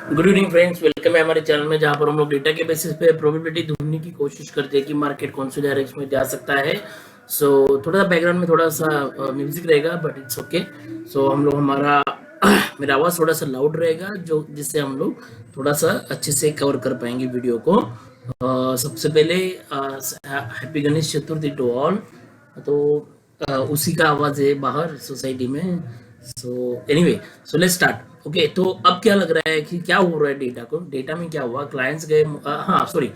Good evening friends, welcome है हमारे channel में जहां पर हम लोग डेटा के बेसिस पे प्रोबेबिलिटी ढूंढने की कोशिश करते हैं कि मार्केट कौन से डायरेक्शन में जा सकता है। थोड़ा सा बैकग्राउंड में थोड़ा सा म्यूजिक रहेगा बट इट्स ओके। हम लोग हमारा मेरा आवाज़ थोड़ा सा लाउड रहेगा जो जिससे हम लोग थोड़ा सा अच्छे से कवर कर पाएंगे वीडियो को। सबसे पहले happy Ganesh Chaturthi to all. तो उसी का आवाज़ है बाहर सोसाइटी में। Anyway, let's start. ओके, तो अब क्या लग रहा है कि क्या हो रहा है डेटा में क्या हुआ। क्लाइंट्स गए, हाँ सॉरी,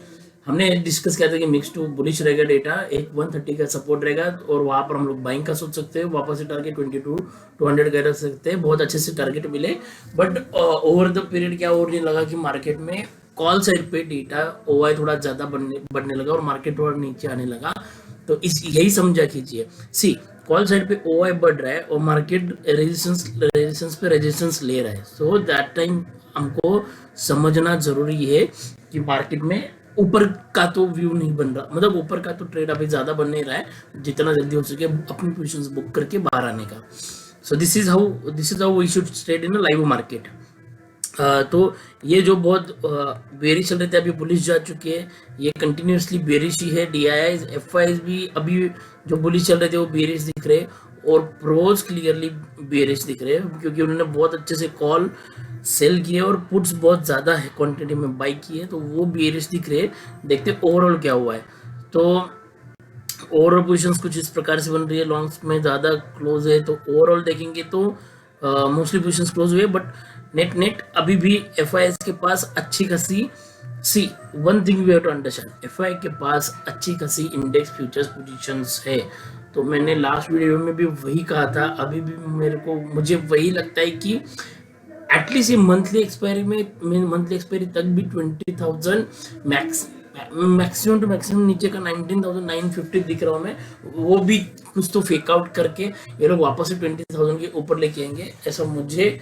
हमने डिस्कस किया था कि मिक्स टू बुलिश रहेगा डेटा, एक 130 का सपोर्ट रहेगा और वहां पर हम लोग बाइंग का सोच सकते हैं। वापस से टारगेट 22 200 का रख सकते हैं, बहुत अच्छे से टारगेट मिले। बट ओवर द पीरियड क्या और नहीं लगा कि मार्केट में कॉल साइड पे डेटा ओआई थोड़ा ज्यादा बढ़ने लगा और मार्केट थोड़ा नीचे आने लगा। तो इस यही समझा कीजिए। सी, कॉल साइड पे ओआई बढ़ रहा है और मार्केट रेजिस्टेंस पे रेजिस्टेंस ले रहा है। सो दैट टाइम हमको समझना जरूरी है कि मार्केट में ऊपर का तो व्यू नहीं बन रहा, मतलब ऊपर का तो ट्रेड अभी ज्यादा बन नहीं रहा है। जितना जल्दी हो सके अपनी पोजीशंस बुक करके बाहर आने का। So this is how we should trade in a live market. तो ये जो बहुत बेरिश चल रहे थे अभी बुलिश जा चुके हैं, ये कंटिन्यूसली बेरिश ही है। डीआईआईज एफआईज भी अभी जो बुलिश चल रहे थे वो बेरिश दिख रहे और प्रोज क्लियरली बेरिश दिख रहे हैं क्योंकि उन्होंने बहुत अच्छे से कॉल सेल किए और पुट्स बहुत ज़्यादा है क्वांटिटी में बाई किए, तो वो बेरिश दिख रहे। देखते ओवरऑल क्या हुआ है। तो ओवरऑल पोजिशंस कुछ इस प्रकार से बन रही है, लॉन्ग्स में ज़्यादा क्लोज है। तो ओवरऑल देखेंगे तो मोस्टली पोजिशंस क्लोज हुए, बट नेट अभी भी एफआईएस के पास अच्छी खासी, see one thing we have to understand, FII के पास अच्छी खासी इंडेक्स फ्यूचर्स पोजीशंस है। तो मैंने लास्ट वीडियो में भी वही कहा था, अभी भी मुझे वही लगता है कि एटलीस्ट ये मंथली एक्सपायरी तक भी 20,000 मैक्सिमम टू मैक्सिमम नीचे का 19,950 दिख रहा हूँ मैं, वो भी कुछ तो फेक आउट करके ये लोग वापस से 20,000 के ऊपर लेके आएंगे, ऐसा मुझे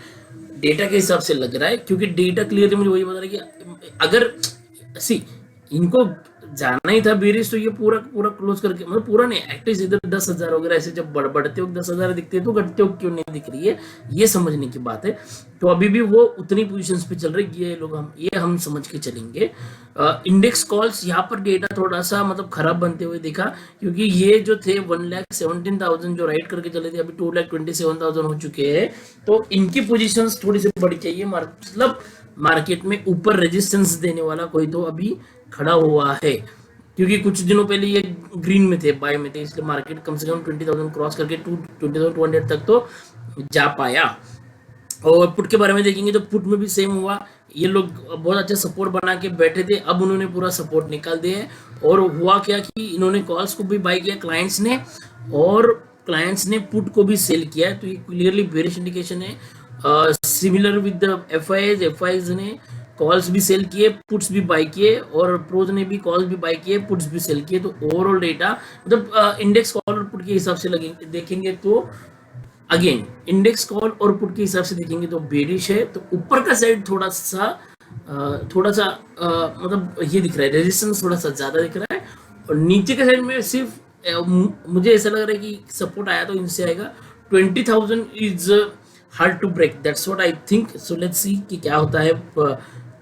डेटा के हिसाब से लग रहा है। क्योंकि डेटा क्लियरली मुझे वही बता रहा है कि अगर सी इनको जाना ही था बेरिश तो ये पूरा पूरा क्लोज करके, मतलब पूरा नहीं, एटलीस्ट इधर 10,000 वगैरह ऐसे जब बढ़ते हो 10,000 दिखते हैं तो घटते हो क्यों नहीं दिख रही है, ये समझने की बात है। तो अभी भी वो उतनी पोजीशंस पे चल रही है, ये हम समझ के चलेंगे। इंडेक्स कॉल्स यहाँ पर डेटा थोड़ा सा मतलब खराब बनते हुए दिखा क्योंकि ये जो थे 1,17,000 जो राइट करके चले थे अभी 2,27,000 हो चुके हैं। तो इनकी पोजीशंस थोड़ी सी बढ़ चाहिए, मतलब मार्केट में ऊपर रेजिस्टेंस देने वाला कोई तो अभी खड़ा हुआ है क्योंकि कुछ दिनों पहले ये ग्रीन में थे, बाय में थे, इसलिए मार्केट कम से कम 20,000 क्रॉस करके 20,200 तक तो जा पाया। और पुट के बारे में देखेंगे तो पुट में भी सेम हुआ, ये लोग बहुत अच्छा सपोर्ट बना के बैठे थे, अब उन्होंने पूरा सपोर्ट निकाल दिया और हुआ क्या कि इन्होंने कॉल्स को भी बाय किया क्लाइंट्स ने और क्लाइंट्स ने पुट को भी सेल किया, तो ये क्लियरली बेरिश इंडिकेशन है। सिमिलर विद एफआईज ने कॉल्स भी सेल किए, पुट्स भी बाय किए और प्रोज ने भी कॉल्स भी बाय किए, पुट्स भी सेल किए। तो ओवरऑल डेटा मतलब इंडेक्स कॉल और पुट के हिसाब से देखेंगे तो अगेन इंडेक्स कॉल और पुट के हिसाब से देखेंगे तो बेरिश है। तो ऊपर का साइड थोड़ा सा मतलब ये दिख रहा है, रेजिस्टेंस थोड़ा सा ज्यादा दिख रहा है और नीचे के साइड में सिर्फ मुझे ऐसा लग रहा है कि सपोर्ट आया तो इनसे आएगा। 20,000 is hard to break, that's what I think. So let's see कि क्या होता है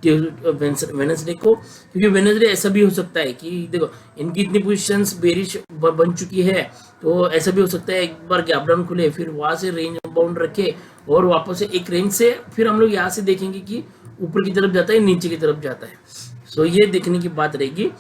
वेडनेसडे को, क्योंकि वेडनेसडे ऐसा भी हो सकता है कि देखो इनकी इतनी पोजीशंस बेरिश बन चुकी है, तो ऐसा भी हो सकता है एक बार गैप डाउन खुले फिर वहां से रेंज बाउंड रखे और वापस से एक रेंज से फिर हम लोग यहाँ से देखेंगे कि ऊपर की तरफ जाता है नीचे की तरफ जाता है। सो ये देखने की बात रहेगी।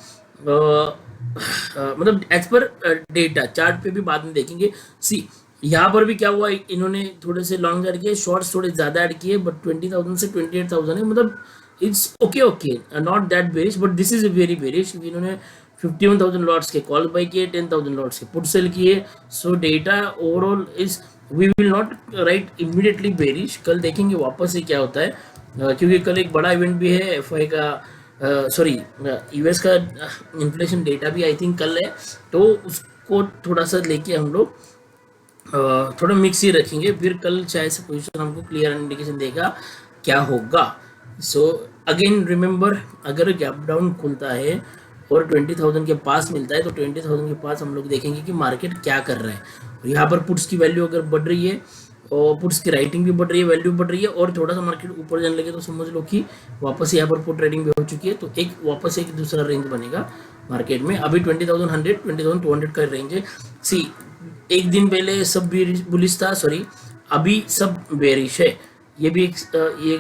मतलब एज पर डेटा चार्ट पे भी बाद में देखेंगे। सी यहाँ पर भी क्या हुआ, इन्होंने थोड़े से लॉन्ग ऐड किए, शॉर्ट्स थोड़े ज्यादा ऐड किए, बट 20,000 से 28,000 है, मतलब it's okay not that bearish, but this is very bearish क्योंकि इन्होंने 51,000 लॉट्स के कॉल बाय किए, 10,000 लॉट्स के पुट सेल किए। So data overall is, we will not write immediately bearish, कल देखेंगे वापस से क्या होता है क्योंकि कल एक बड़ा इवेंट भी है एफआई का, सॉरी यूएस का इन्फ्लेशन डेटा भी आई थिंक कल है, तो उसको थोड़ा सा लेके हम लोग थोड़ा मिक्स ही रखेंगे, फिर कल चाहे से पोजीशन हमको क्लियर इंडिकेशन देगा क्या होगा। सो अगेन रिमेंबर, अगर गैप डाउन खुलता है और 20,000 के पास मिलता है तो 20,000 के पास हम लोग देखेंगे कि मार्केट क्या कर रहा है। यहाँ पर पुट्स की वैल्यू अगर बढ़ रही है और पुट्स की राइटिंग भी बढ़ रही है, वैल्यू बढ़ रही है, और थोड़ा सा मार्केट ऊपर जाने लगे तो समझ लो कि वापस यहाँ पर पुट ट्रेडिंग भी हो चुकी है, तो एक वापस एक दूसरा रेंज बनेगा मार्केट में। अभी 20,100 20,200 का रेंज है। सी, एक दिन पहले सब बुलिश था, सॉरी अभी सब बेरिश है। ये भी एक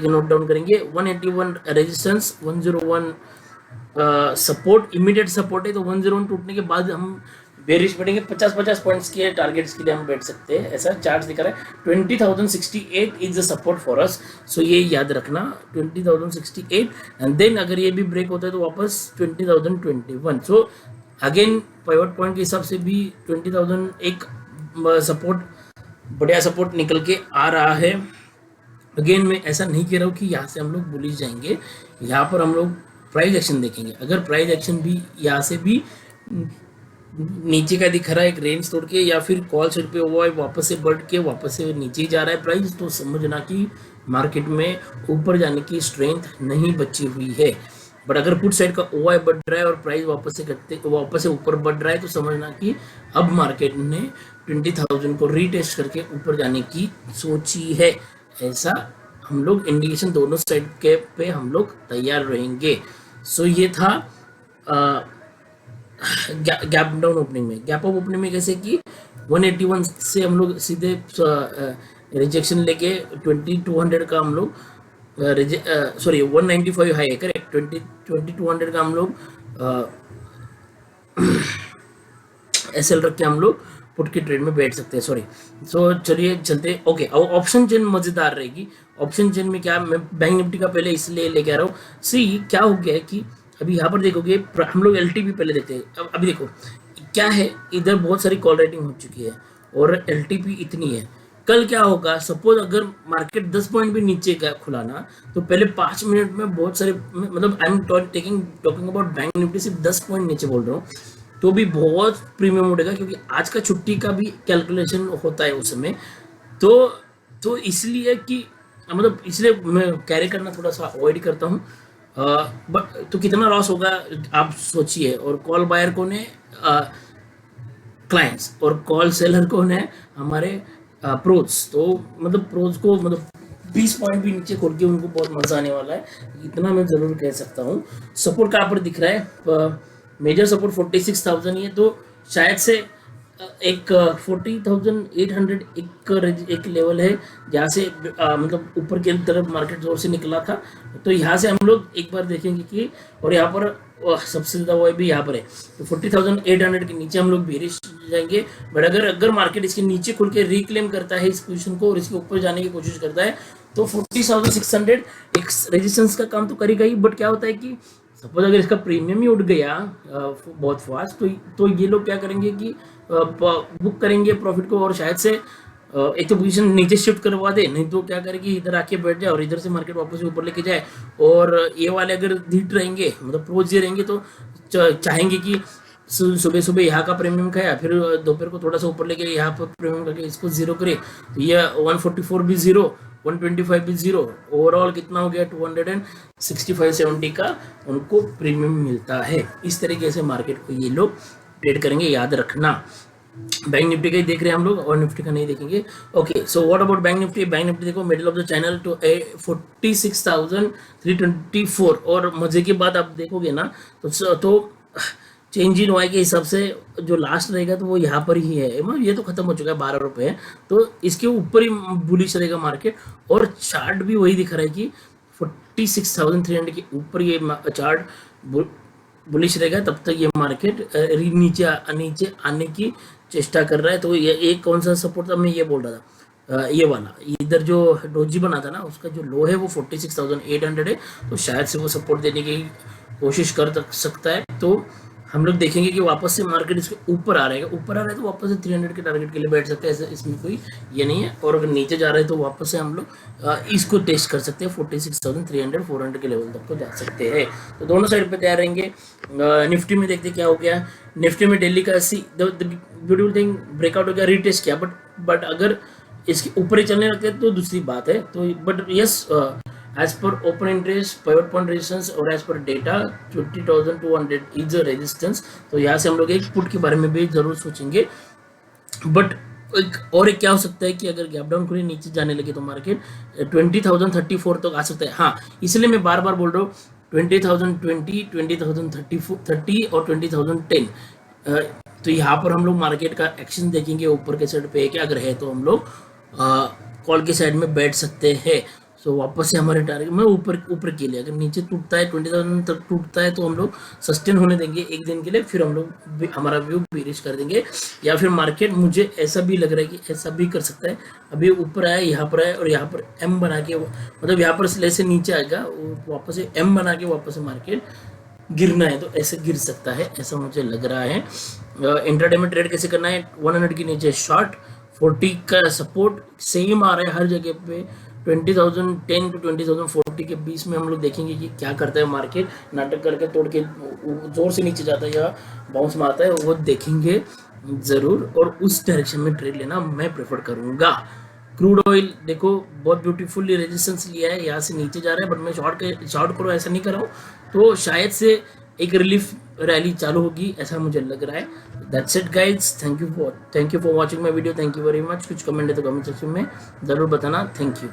नोट डाउन करेंगे। 181 रेजिस्टेंस, 101 सपोर्ट, इमीडिएट सपोर्ट है, तो 101 टूटने के बाद हम बेरिश बैठेंगे। 50-50 पॉइंट्स के टारगेट्स के लिए हम बैठ सकते हैं, ऐसा चार्ट दिखा रहा है। 20,068 is the support for us, so ये याद रखना 20,068, एंड देन अगर ये भी ब्रेक होता है तो वापस 20,021। सो अगेन पिवट पॉइंट के हिसाब से भी 20,000 एक सपोर्ट, बढ़िया सपोर्ट निकल के आ रहा है। अगेन मैं ऐसा नहीं कह रहा हूँ कि यहाँ से हम लोग बुलिश जाएंगे, यहाँ पर हम लोग प्राइस एक्शन देखेंगे। अगर प्राइस एक्शन भी यहाँ से भी नीचे का दिख रहा है एक रेंज तोड़ के, या फिर कॉल साइड पे हुआ है वापस से बढ़ के वापस से नीचे ही जा रहा है प्राइस, तो समझना कि मार्केट में ऊपर जाने की स्ट्रेंथ नहीं बची हुई है। बट अगर पुट साइड का ओवाई बढ़ रहा है और प्राइस वापस से ऊपर बढ़ रहा है, तो समझना कि अब मार्केट ने 20,000 को रीटेस्ट करके ऊपर जाने की सोची है। ऐसा हम लोग इंडिकेशन दोनों साइड के पे हम लोग तैयार रहेंगे। सो ये था गैप डाउन ओपनिंग में। गैप अप ओपनिंग में कैसे कि 181 से हम लोग सीधे रिजेक्शन लेके 2200 का हम लोग सॉरी 195 हाई है, करेक्ट, 2200 का हम लोग एसएल रख के हम लोग पुट की ट्रेड में बैठ सकते हैं, सॉरी। सो चलिए चलते। ओके, अब ऑप्शन चेन मजेदार रहेगी। ऑप्शन चेन में क्या, मैं बैंक निफ्टी का पहले इसलिए लेके आ रहा हूँ। सी, क्या हो गया है कि अभी यहाँ पर देखोगे हम लोग एलटीपी पहले देखते हैं। अभी देखो क्या है, इधर बहुत सारी कॉल राइटिंग हो चुकी है और एलटीपी इतनी है। कल क्या होगा, सपोज अगर मार्केट 10 पॉइंट भी नीचे का खुला ना, तो पहले 5 मिनट में बहुत सारे, मतलब I am talking about Bank Nifty, सिर्फ 10 पॉइंट नीचे बोल रहा हूँ, तो भी बहुत प्रीमियम उड़ेगा, क्योंकि आज का छुट्टी का भी कैलकुलेशन होता है उस समय। तो इसलिए कि मतलब इसलिए मैं कैरी करना थोड़ा सा अवॉइड करता हूँ। बट तो कितना लॉस होगा आप सोचिए। और कॉल बायर कौन है, क्लाइंट्स, और कॉल सेलर कौन है, हमारे प्रोज। तो मतलब प्रोज को मतलब 20 पॉइंट भी नीचे खोल के उनको बहुत मजा आने वाला है, इतना मैं जरूर कह सकता हूँ। सपोर्ट कहाँ पर दिख रहा है, मेजर सपोर्ट 46,000 ही है, तो शायद से एक 40,800 एक लेवल है जहाँ से मतलब ऊपर की तरफ मार्केट जोर से निकला था। तो यहाँ से हम लोग एक बार देखेंगे कि, और यहाँ पर सबसे ज़्यादा वो भी यहाँ पर है, तो 40,800 के नीचे हम लोग बेरिश जाएंगे। बट अगर मार्केट इसके नीचे खुल के रिक्लेम करता है इस पोजीशन को और इसके ऊपर जाने की कोशिश करता है, तो 40,600 एक रेजिस्टेंस का काम तो करेगा ही। बट क्या होता है कि सपोज अगर इसका प्रीमियम ही उठ गया बहुत फास्ट, तो ये लोग क्या करेंगे कि बुक करेंगे प्रॉफिट को, और शायद से एक तो पोजीशन नीचे शिफ्ट करवा दे, नहीं तो क्या करेगी इधर आके बैठ जाए और इधर से मार्केट वापस ऊपर लेके जाए। और ये वाले अगर धीट रहेंगे, मतलब प्रोज ये रहेंगे, तो चाहेंगे कि सुबह सुबह यहाँ का प्रीमियम खाया, फिर दोपहर को थोड़ा सा ऊपर लेके यहाँ पर प्रीमियम करके इसको जीरो करे, तो ये 144 भी जीरो, 125 भी जीरो, ओवरऑल कितना हो गया 265-70 का उनको प्रीमियम मिलता है। इस तरीके से मार्केट को ये लोग ट्रेड करेंगे, याद रखना। बैंक निफ्टी का ही देख रहे हैं हम लोग और निफ्टी का नहीं देखेंगे। Okay, so what about Bank Nifty. Bank Nifty देखो middle of the channel to 46,324, और मजे की बात आप देखोगे ना तो चेंज इन वाई के हिसाब से जो लास्ट रहेगा तो वो यहाँ पर ही है, मतलब ये तो खत्म हो चुका है 12 रुपये, तो इसके ऊपर ही बुलिश रहेगा मार्केट। और चार्ट भी वही दिखा रहा है कि 46,300 के ऊपर ये चार्ट बुलिश रहेगा, तब तक ये मार्केट नीचे आने की चेष्टा कर रहा है। तो ये एक कौन सा सपोर्ट था, मैं ये बोल रहा था, ये वाला इधर जो डोजी बना था ना, उसका जो लो है वो 46,800 है, तो शायद से वो सपोर्ट देने की कोशिश कर सकता है। तो हम लोग देखेंगे कि वापस से मार्केट इसके ऊपर आ रहेगा, ऊपर आ रहा है तो वापस से 300 के टारगेट के लिए बैठ सकते हैं, इसमें कोई ये नहीं है। और अगर नीचे जा रहा है तो वापस से हम लोग इसको टेस्ट कर सकते हैं, 46,300 400 के लेवल तक को जा सकते हैं। तो दोनों साइड पे तैयार रहेंगे। निफ्टी में देखते क्या हो गया। निफ्टी में दिल्ली का ब्यूटीफुल थिंग ब्रेकआउट हो गया, रीटेस्ट किया, बट अगर इसके ऊपर ही चलने लगते हैं तो दूसरी बात है। तो but yes, as per open interest pivot point resistance और as per data 20,200 is a resistance। तो यहाँ से हम लोग एक पुट के बारे में भी जरूर सोचेंगे। बट एक क्या हो सकता है कि अगर गैप डाउन खुली नीचे जाने लगे तो मार्केट 20,034 तक आ सकता है। हाँ, इसलिए मैं बार बार बोल रहा हूँ 20,020, 20,030 और 20,010। तो यहाँ पर हम लोग मार्केट का एक्शन देखेंगे ऊपर के साइड पे है क्या, अगर है तो हम लोग कॉल के साइड में बैठ सकते हैं। सो वापस से हमारे टारगेट में ऊपर ऊपर के लिए, अगर नीचे टूटता है 20,000 तक टूटता है तो हम लोग सस्टेन होने देंगे एक दिन के लिए, फिर हम लोग हमारा व्यू बेरिश कर देंगे। या फिर मार्केट, मुझे ऐसा भी लग रहा है कि ऐसा भी कर सकता है, अभी ऊपर आया, यहाँ पर आया और यहाँ पर एम बना के, मतलब यहाँ पर से नीचे आएगा, वापस से एम बना के वापस से मार्केट गिरना है तो ऐसे गिर सकता है, ऐसा मुझे लग रहा है। इंट्राडे में ट्रेड कैसे करना है, 100 के नीचे शॉर्ट, 40 का सपोर्ट सेम आ रहा है हर जगह पे, 20,010 टू 20,040 के बीच में हम लोग देखेंगे कि क्या करता है मार्केट, नाटक करके तोड़ के जोर से नीचे जाता है या बाउंस मारता है, वो देखेंगे ज़रूर, और उस डायरेक्शन में ट्रेड लेना मैं प्रेफर करूँगा। क्रूड ऑयल देखो बहुत ब्यूटीफुली रेजिस्टेंस लिया है, यहाँ से नीचे जा रहा है, बट मैं शॉर्ट करो ऐसा नहीं कर रहा हूँ, तो शायद से एक रिलीफ रैली चालू होगी, ऐसा मुझे लग रहा है। That's it guys, thank you for watching my video, thank you very much. कुछ कमेंट है तो कमेंट सेक्शन में ज़रूर बताना, थैंक यू।